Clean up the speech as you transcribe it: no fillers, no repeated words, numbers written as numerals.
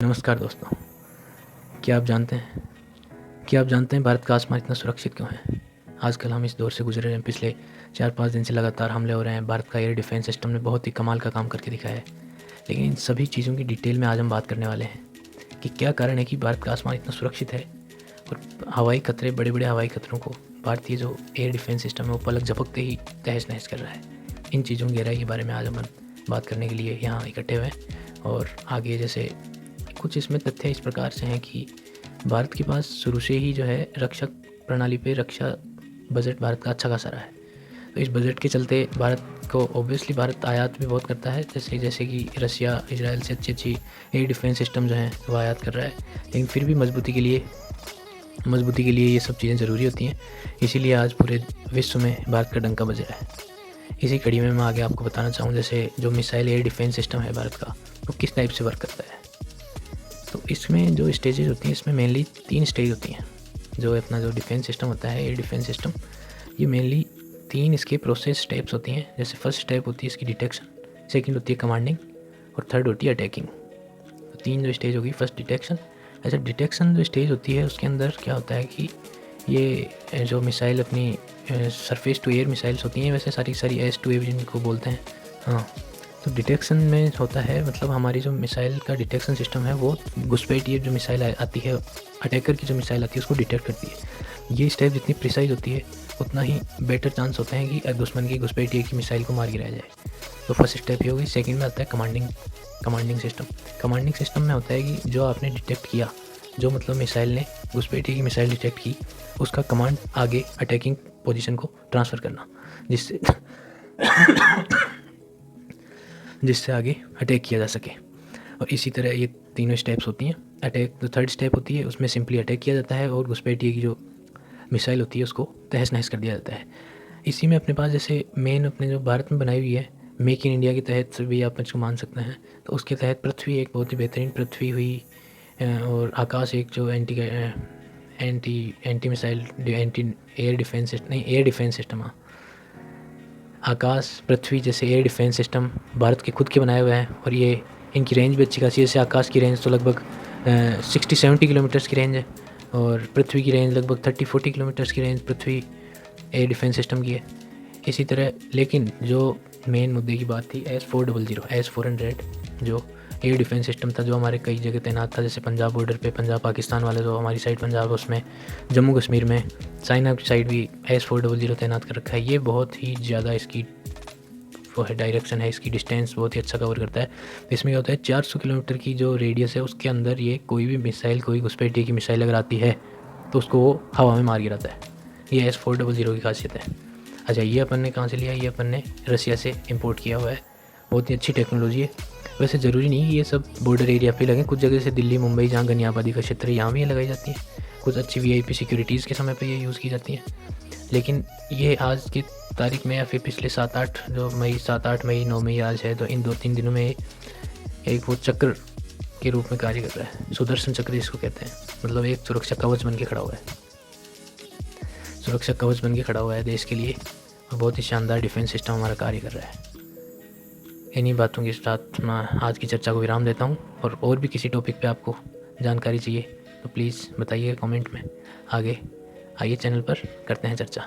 नमस्कार दोस्तों। क्या आप जानते हैं भारत का आसमान इतना सुरक्षित क्यों है? आजकल हम इस दौर से गुजर रहे हैं। पिछले 4-5 दिन से लगातार हमले हो रहे हैं। भारत का एयर डिफेंस सिस्टम ने बहुत ही कमाल का काम करके दिखाया है। लेकिन इन सभी चीज़ों की डिटेल में आज हम बात करने वाले हैं कि क्या कारण है कि भारत का आसमान इतना सुरक्षित है और हवाई खतरे, बड़े बड़े हवाई खतरों को भारतीय जो एयर डिफेंस सिस्टम है वो पलक झपकते ही तहस नहस कर रहा है। इन चीज़ों की गहराई के बारे में आज हम बात करने के लिए यहाँ इकट्ठे हुए हैं। और आगे जैसे कुछ इसमें तथ्य इस प्रकार से हैं कि भारत के पास शुरू से ही जो है रक्षक प्रणाली पे रक्षा बजट भारत का अच्छा खासा रहा है। तो इस बजट के चलते भारत को ऑब्वियसली भारत आयात भी बहुत करता है, जैसे कि रशिया, इजराइल से अच्छी एयर डिफेंस सिस्टम जो हैं वो आयात कर रहा है। लेकिन फिर भी मजबूती के लिए ये सब चीज़ें ज़रूरी होती हैं। इसीलिए आज पूरे विश्व में भारत का डंका बज रहा है। इसी कड़ी में मैं आगे आपको बताना चाहूँ जैसे जो मिसाइल एयर डिफेंस सिस्टम है भारत का, वो किस टाइप से वर्क करता है। तो इसमें जो स्टेजेस होती हैं, इसमें मेनली 3 स्टेज होती हैं। जो अपना जो डिफेंस सिस्टम होता है, एयर डिफेंस सिस्टम, ये मेनली 3 इसके प्रोसेस स्टेप्स होती हैं। जैसे फर्स्ट स्टेप होती है इसकी डिटेक्शन, सेकंड होती है कमांडिंग और थर्ड होती है अटैकिंग। तो 3 जो स्टेज होगी, फर्स्ट डिटेक्शन। ऐसे डिटेक्शन जो स्टेज होती है उसके अंदर क्या होता है कि ये जो मिसाइल अपनी सरफेस टू एयर मिसाइल्स होती हैं, वैसे सारी S2A जिनको बोलते हैं। हाँ, तो डिटेक्शन में होता है, मतलब हमारी जो मिसाइल का डिटेक्शन सिस्टम है वो घुसपैठिए जो मिसाइल आती है, अटैकर की जो मिसाइल आती है उसको डिटेक्ट करती है। ये स्टेप जितनी प्रिसाइज होती है उतना ही बेटर चांस होते हैं कि दुश्मन की घुसपैठिए की मिसाइल को मार गिराया जाए। तो फर्स्ट स्टेप ये होगी। सेकंड में आता है कमांडिंग सिस्टम। कमांडिंग सिस्टम में होता है कि जो आपने डिटेक्ट किया, जो मतलब मिसाइल ने घुसपैठिए की मिसाइल डिटेक्ट की, उसका कमांड आगे अटैकिंग पोजीशन को ट्रांसफ़र करना, जिससे आगे अटैक किया जा सके। और इसी तरह ये तीनों स्टेप्स होती हैं। अटैक जो थर्ड स्टेप होती है उसमें सिंपली अटैक किया जाता है और घुसपैठिए की जो मिसाइल होती है उसको तहस नहस कर दिया जाता है। इसी में अपने पास जैसे मेन अपने जो भारत में बनाई हुई है, मेक इन इंडिया के तहत भी आप इसको मान सकते हैं। तो उसके तहत पृथ्वी एक बहुत ही बेहतरीन पृथ्वी हुई और आकाश एक जो anti missile anti air defence system. हाँ, आकाश, पृथ्वी जैसे एयर डिफेंस सिस्टम भारत के खुद के बनाए हुए हैं। और ये इनकी रेंज भी अच्छी खासी है। जैसे आकाश की रेंज तो लगभग 60-70 किलोमीटर्स की रेंज है और पृथ्वी की रेंज लगभग 30-40 किलोमीटर्स की रेंज पृथ्वी एयर डिफेंस सिस्टम की है। इसी तरह लेकिन जो मेन मुद्दे की बात थी S400 जो एयर डिफेंस सिस्टम था, जो हमारे कई जगह तैनात था। जैसे पंजाब बॉर्डर पे, पंजाब पाकिस्तान वाले जो हमारी साइड पंजाब, उसमें जम्मू कश्मीर में, चाइना की साइड भी S400 तैनात कर रखा है। ये बहुत ही ज़्यादा इसकी वो है डायरेक्शन है, इसकी डिस्टेंस बहुत ही अच्छा कवर करता है। इसमें क्या होता है, 400 किलोमीटर की जो रेडियस है उसके अंदर ये कोई भी मिसाइल, कोई घुसपैठिए की मिसाइल अगर आती है तो उसको वो हवा में मार गिराता है। ये S400 की खासियत है। अच्छा, ये अपन ने कहाँ से लिया? ये अपन ने रसिया से इम्पोर्ट किया हुआ है। बहुत ही अच्छी टेक्नोलॉजी है। वैसे ज़रूरी नहीं ये सब बॉर्डर एरिया पे लगे। कुछ जगह से दिल्ली, मुंबई, जहाँ घनी आबादी का क्षेत्र है, यहाँ भी ये लगाई जाती हैं। कुछ अच्छी VIP सिक्योरिटीज़ के समय पे ये यूज़ की जाती हैं। लेकिन ये आज की तारीख में या फिर पिछले 7-8 मई, 9 मई आज है, तो इन 2-3 दिनों में एक वो चक्र के रूप में कार्य कर रहा है। सुदर्शन चक्र जिसको कहते हैं, मतलब एक सुरक्षा कवच बन के खड़ा हुआ है। सुरक्षा कवच बन के खड़ा हुआ है देश के लिए और बहुत ही शानदार डिफेंस सिस्टम हमारा कार्य कर रहा है। इन्हीं बातों के साथ मैं आज की चर्चा को विराम देता हूँ। और भी किसी टॉपिक पे आपको जानकारी चाहिए तो प्लीज़ बताइए कमेंट में। आगे आइए चैनल पर करते हैं चर्चा।